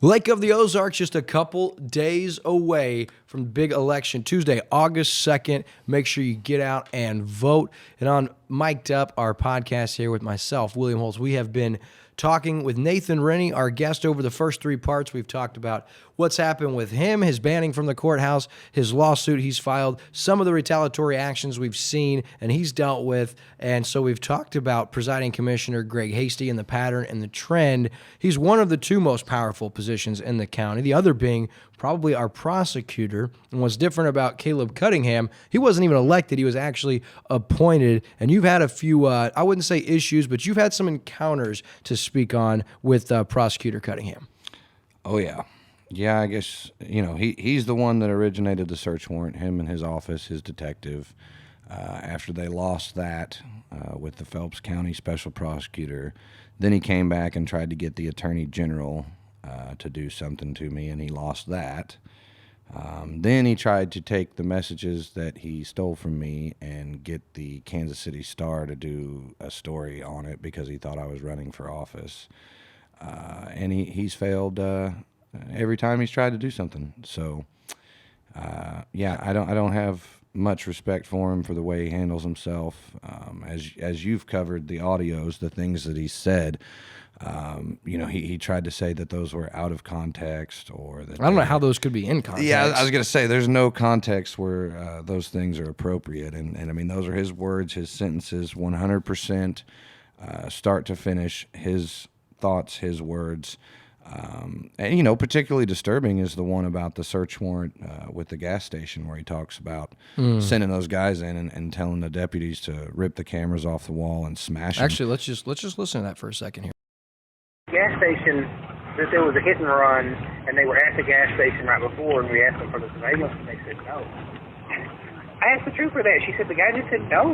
Lake of the Ozarks, just a couple days away from the big election, Tuesday, August 2nd. Make sure you get out and vote. And on Mic'd Up, our podcast here with myself, William Holtz, we have been talking with Nathan Rinne, our guest, over the first three parts. We've talked about what's happened with him, his banning from the courthouse, his lawsuit he's filed, some of the retaliatory actions we've seen and he's dealt with. And so we've talked about Presiding Commissioner Greg Hasty and the pattern and the trend. He's one of the two most powerful positions in the county, the other being probably our prosecutor. And what's different about Caleb Cunningham, he wasn't even elected. He was actually appointed. And you've had a few, I wouldn't say issues, but you've had some encounters to speak on with Prosecutor Cunningham. Oh, yeah. Yeah, I guess, he's the one that originated the search warrant, him and his office, his detective. After they lost that with the Phelps County Special Prosecutor, then he came back and tried to get the Attorney General to do something to me, and he lost that. Then he tried to take the messages that he stole from me and get the Kansas City Star to do a story on it because he thought I was running for office. And he's failed every time he's tried to do something. So, I don't have much respect for him for the way he handles himself. As you've covered the audios, the things that he said, he tried to say that those were out of context, or that I don't know how those could be in context. Yeah, I was going to say there's no context where those things are appropriate, and I mean those are his words, his sentences, 100%, start to finish, his thoughts, his words. And particularly disturbing is the one about the search warrant with the gas station, where he talks about sending those guys in and telling the deputies to rip the cameras off the wall and smash them. Actually, let's just listen to that for a second here. Gas station, that there was a hit and run, and they were at the gas station right before, and we asked them for the surveillance, and they said no. I asked the trooper that. She said the guy just said no.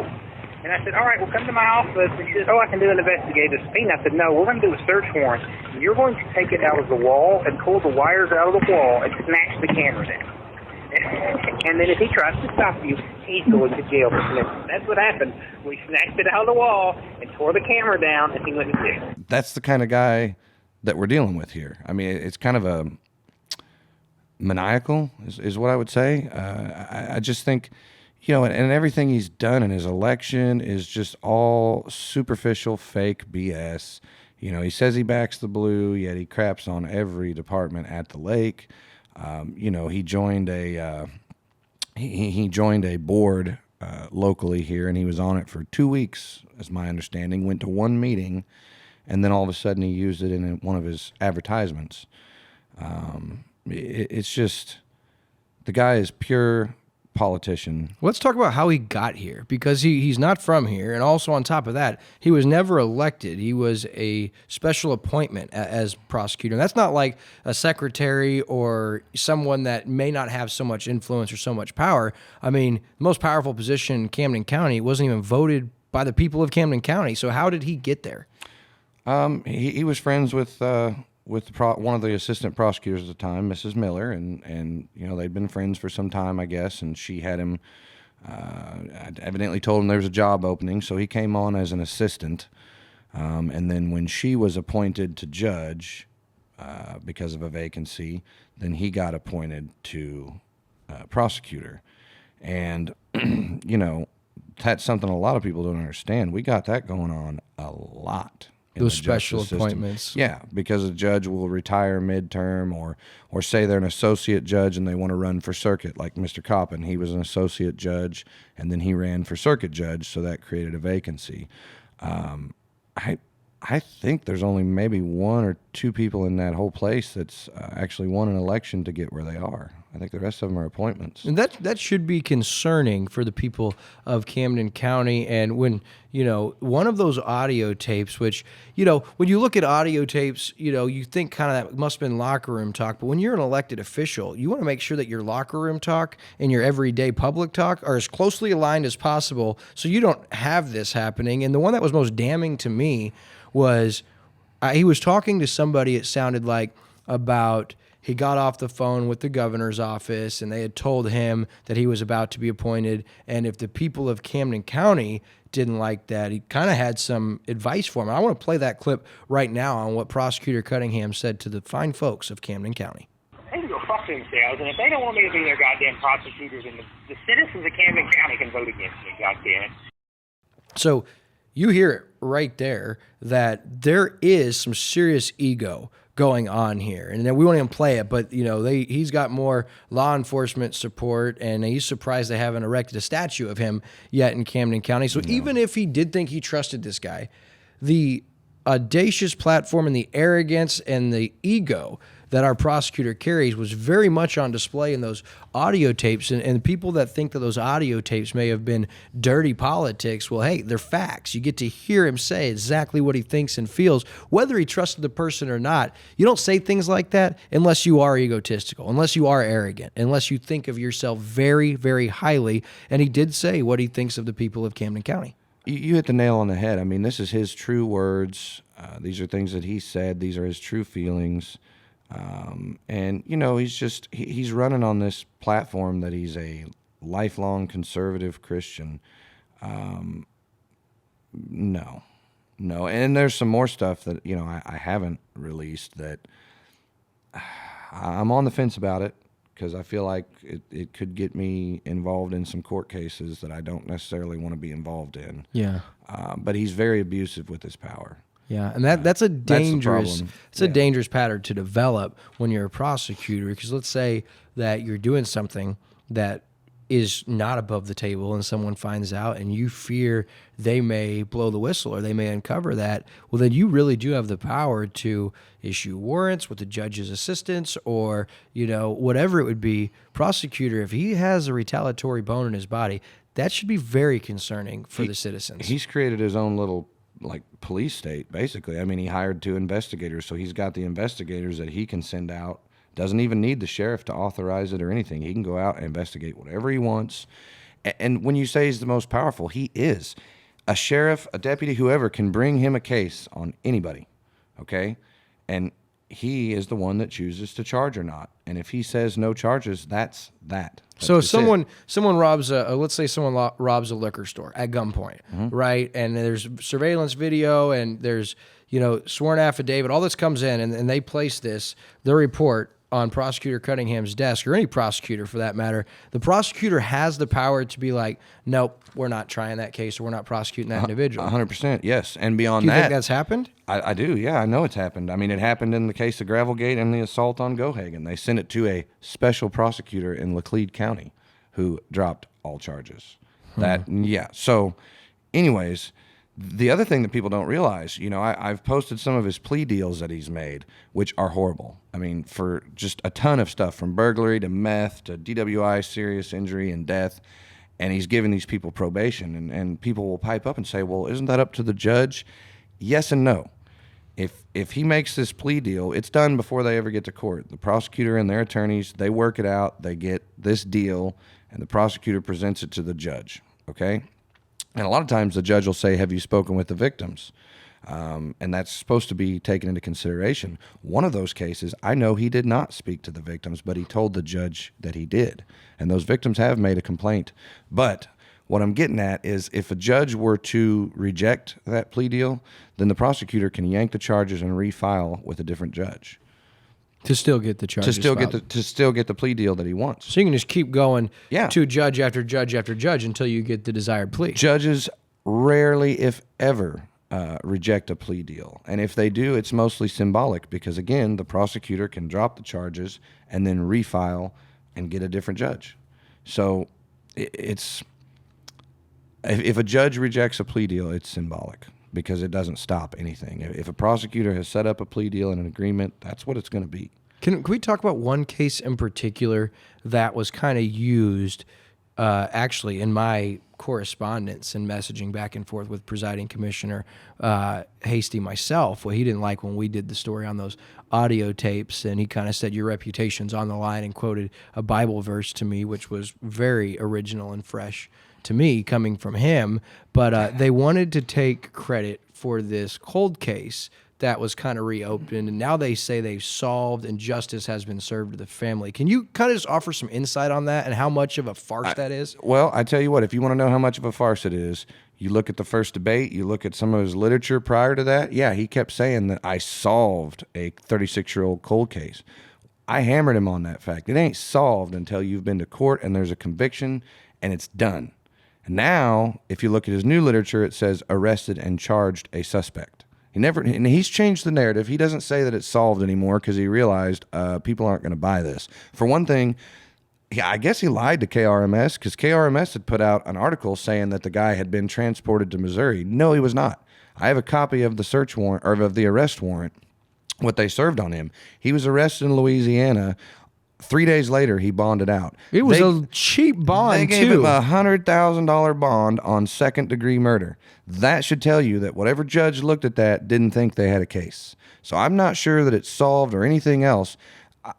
And I said, all right, well, come to my office. And she said, I can do an investigative subpoena. I said, no, we're going to do a search warrant. You're going to take it out of the wall and pull the wires out of the wall and snatch the camera down. And then if he tries to stop you, he's going to jail for snitching. That's what happened. We snatched it out of the wall and tore the camera down, and he went to jail. That's the kind of guy that we're dealing with here. I mean, it's kind of a maniacal is what I would say. I just think... and everything he's done in his election is just all superficial, fake BS. He says he backs the blue, yet he craps on every department at the lake. He joined he joined a board locally here, and he was on it for 2 weeks, as my understanding. Went to one meeting, and then all of a sudden he used it in one of his advertisements. It's just, the guy is pure politician. Let's talk about how he got here, because he's not from here, and also on top of that, he was never elected. He was a special appointment as prosecutor. And that's not like a secretary or someone that may not have so much influence or so much power. I mean, the most powerful position in Camden County wasn't even voted by the people of Camden County. So how did he get there? He was friends with one of the assistant prosecutors at the time, Mrs. Miller, and they'd been friends for some time, I guess, and she had him, evidently told him there was a job opening, so he came on as an assistant, and then when she was appointed to judge because of a vacancy, then he got appointed to prosecutor. And, that's something a lot of people don't understand. We got that going on a lot. Those special appointments. Yeah, because a judge will retire midterm, or say they're an associate judge and they want to run for circuit, like Mr. Coppin. He was an associate judge, and then he ran for circuit judge, so that created a vacancy. I think there's only maybe one or two people in that whole place that's actually won an election to get where they are. I think the rest of them are appointments. And that should be concerning for the people of Camden County. And when, one of those audio tapes, which, when you look at audio tapes, you think kind of that must have been locker room talk. But when you're an elected official, you want to make sure that your locker room talk and your everyday public talk are as closely aligned as possible so you don't have this happening. And the one that was most damning to me was he was talking to somebody, it sounded like, about he got off the phone with the governor's office and they had told him that he was about to be appointed. And if the people of Camden County didn't like that, he kind of had some advice for him. I want to play that clip right now on what Prosecutor Cunningham said to the fine folks of Camden County. They can go fuck themselves, and if they don't want me to be their goddamn prosecutors, then the citizens of Camden County can vote against me, goddammit. So you hear it right there that there is some serious ego going on here. And then we won't even play it, but he's got more law enforcement support, and he's surprised they haven't erected a statue of him yet in Camden County. So even if he did think he trusted this guy, the audacious platform and the arrogance and the ego that our prosecutor carries was very much on display in those audio tapes. And people that think that those audio tapes may have been dirty politics, well, hey, they're facts. You get to hear him say exactly what he thinks and feels, whether he trusted the person or not. You don't say things like that unless you are egotistical, unless you are arrogant, unless you think of yourself very, very highly. And he did say what he thinks of the people of Camden County. You hit the nail on the head. I mean, this is his true words. These are things that he said. These are his true feelings. And he's running on this platform that he's a lifelong conservative Christian. No. And there's some more stuff that, I haven't released that I'm on the fence about it, because I feel like it could get me involved in some court cases that I don't necessarily want to be involved in. Yeah. But he's very abusive with his power. Yeah, and that's a dangerous dangerous pattern to develop when you're a prosecutor, because let's say that you're doing something that is not above the table and someone finds out and you fear they may blow the whistle or they may uncover that. Well, then you really do have the power to issue warrants with the judge's assistance or, whatever it would be. Prosecutor, if he has a retaliatory bone in his body, that should be very concerning for the citizens. He's created his own little police state, basically. I mean, he hired 2 investigators, so he's got the investigators that he can send out. Doesn't even need the sheriff to authorize it or anything. He can go out and investigate whatever he wants. And when you say he's the most powerful, he is. A sheriff, a deputy, whoever can bring him a case on anybody, okay? And he is the one that chooses to charge or not. And if he says no charges, that's that. So if someone robs let's say someone robs a liquor store at gunpoint, right? And there's surveillance video and there's, sworn affidavit, all this comes in and they place their report on Prosecutor Cunningham's desk, or any prosecutor for that matter. The prosecutor has the power to be like, nope, we're not trying that case, or we're not prosecuting that individual. 100%, yes. And beyond that. Do you that, think that's happened? I do, yeah. I know it's happened. I mean, it happened in the case of Gravelgate and the assault on Gohagan. They sent it to a special prosecutor in Laclede County who dropped all charges. So anyways, the other thing that people don't realize, I've posted some of his plea deals that he's made, which are horrible. I mean, for just a ton of stuff, from burglary to meth to DWI, serious injury and death. And he's giving these people probation. And people will pipe up and say, well, isn't that up to the judge? Yes and no. If he makes this plea deal, it's done before they ever get to court. The prosecutor and their attorneys, they work it out. They get this deal, and the prosecutor presents it to the judge, okay? And a lot of times the judge will say, have you spoken with the victims? And that's supposed to be taken into consideration. One of those cases, I know he did not speak to the victims, but he told the judge that he did. And those victims have made a complaint. But what I'm getting at is, if a judge were to reject that plea deal, then the prosecutor can yank the charges and refile with a different judge. To still get the charges to still get the plea deal that he wants. So you can just keep going to judge after judge after judge until you get the desired plea. Judges rarely, if ever, reject a plea deal. And if they do, it's mostly symbolic, because, again, the prosecutor can drop the charges and then refile and get a different judge. So if a judge rejects a plea deal, it's symbolic, because it doesn't stop anything. If a prosecutor has set up a plea deal and an agreement, that's what it's going to be. Can we talk about one case in particular that was kind of used actually in my correspondence and messaging back and forth with presiding commissioner Hasty myself? Well, he didn't like when we did the story on those audio tapes, and he kind of said your reputation's on the line and quoted a Bible verse to me, which was very original and fresh to me coming from him. But they wanted to take credit for this cold case that was kind of reopened, and now they say they've solved and justice has been served to the family. Can you kind of just offer some insight on that and how much of a farce that is? Well, I tell you what, if you want to know how much of a farce it is, you look at the first debate, you look at some of his literature prior to that. Yeah, he kept saying that I solved a 36-year-old cold case. I hammered him on that fact. It ain't solved until you've been to court and there's a conviction and it's done. And now, if you look at his new literature, it says arrested and charged a suspect. And he's changed the narrative. He doesn't say that it's solved anymore because he realized people aren't going to buy this. For one thing, I guess he lied to KRMS because KRMS had put out an article saying that the guy had been transported to Missouri. No, he was not. I have a copy of the search warrant, or of the arrest warrant, what they served on him. He was arrested in Louisiana. 3 days later, he bonded out. It was a cheap bond, They gave too. him a $100,000 bond on second-degree murder. That should tell you that whatever judge looked at that didn't think they had a case. So I'm not sure that it's solved or anything else.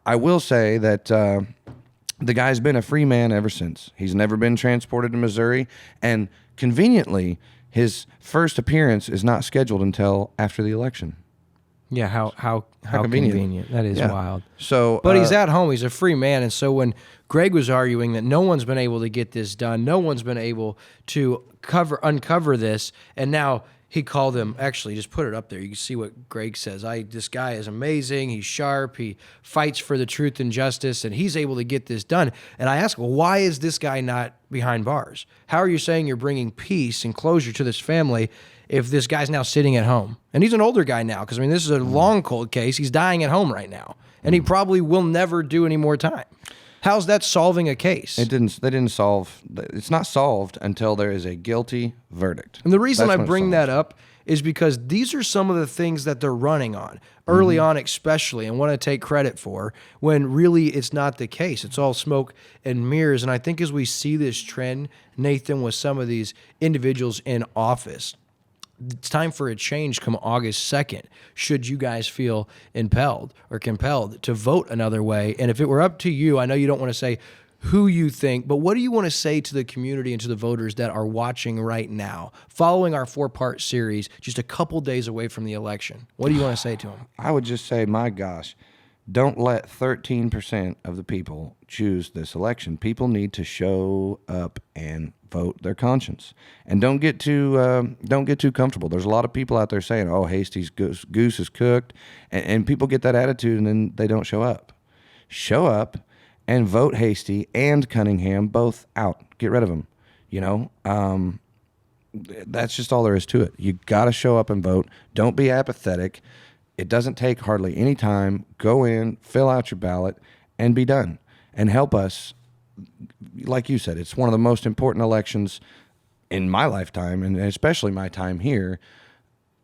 I will say that the guy's been a free man ever since. He's never been transported to Missouri, and conveniently, his first appearance is not scheduled until after the election. Yeah, how convenient. convenient. That is wild. So, But he's at home. He's a free man. And so when Greg was arguing that no one's been able to get this done, no one's been able to uncover this, and now he called him, actually, just put it up there. You can see what Greg says. This guy is amazing. He's sharp. He fights for the truth and justice, and he's able to get this done. And I asked, well, why is this guy not behind bars? How are you saying you're bringing peace and closure to this family if this guy's now sitting at home? And he's an older guy now because, I mean, this is a long cold case. He's dying at home right now, and he probably will never do any more time. How's that solving a case? They didn't solve. It's not solved until there is a guilty verdict. And the reason That's I when it's bring solved. that up is because these are some of the things that they're running on early on, especially, and want to take credit for, when really it's not the case. It's all smoke and mirrors. And I think as we see this trend, Nathan, with some of these individuals in office, it's time for a change come August 2nd, should you guys feel impelled or compelled to vote another way. And if it were up to you, I know you don't want to say who you think, but what do you want to say to the community and to the voters that are watching right now, following our 4-part series, just a couple days away from the election? What do you want to say to them? I would just say, my gosh, don't let 13% of the people choose this election. People need to show up and vote their conscience, and don't get too comfortable. There's a lot of people out there saying, "Oh, Hasty's goose is cooked," and people get that attitude, and then they don't show up. Show up and vote Hasty and Cunningham both out. Get rid of them. You know, that's just all there is to it. You got to show up and vote. Don't be apathetic. It doesn't take hardly any time. Go in, fill out your ballot, and be done. And help us. Like you said, it's one of the most important elections in my lifetime, and especially my time here,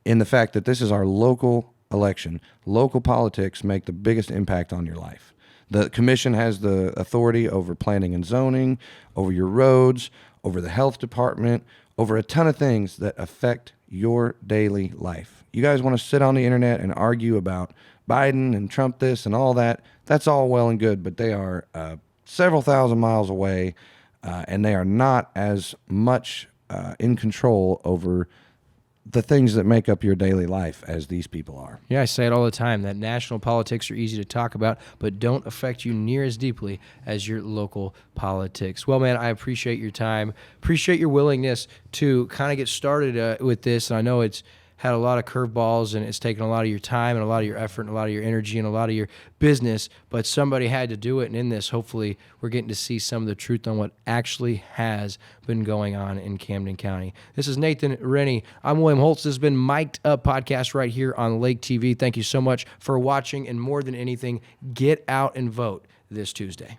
in the fact that this is our local election. Local politics make the biggest impact on your life. The commission has the authority over planning and zoning, over your roads, over the health department, over a ton of things that affect your daily life. You guys want to sit on the internet and argue about Biden and Trump this and all that. That's all well and good, but they are several thousand miles away, and they are not as much in control over the things that make up your daily life as these people are. Yeah, I say it all the time, that national politics are easy to talk about, but don't affect you near as deeply as your local politics. Well, man, I appreciate your time, appreciate your willingness to kind of get started with this. And I know it's had a lot of curveballs, and it's taken a lot of your time and a lot of your effort and a lot of your energy and a lot of your business, but somebody had to do it. And in this, hopefully, we're getting to see some of the truth on what actually has been going on in Camden County. This is Nathan Rinne. I'm William Holtz. This has been Mic'd Up Podcast right here on Lake TV. Thank you so much for watching, and more than anything, get out and vote this Tuesday.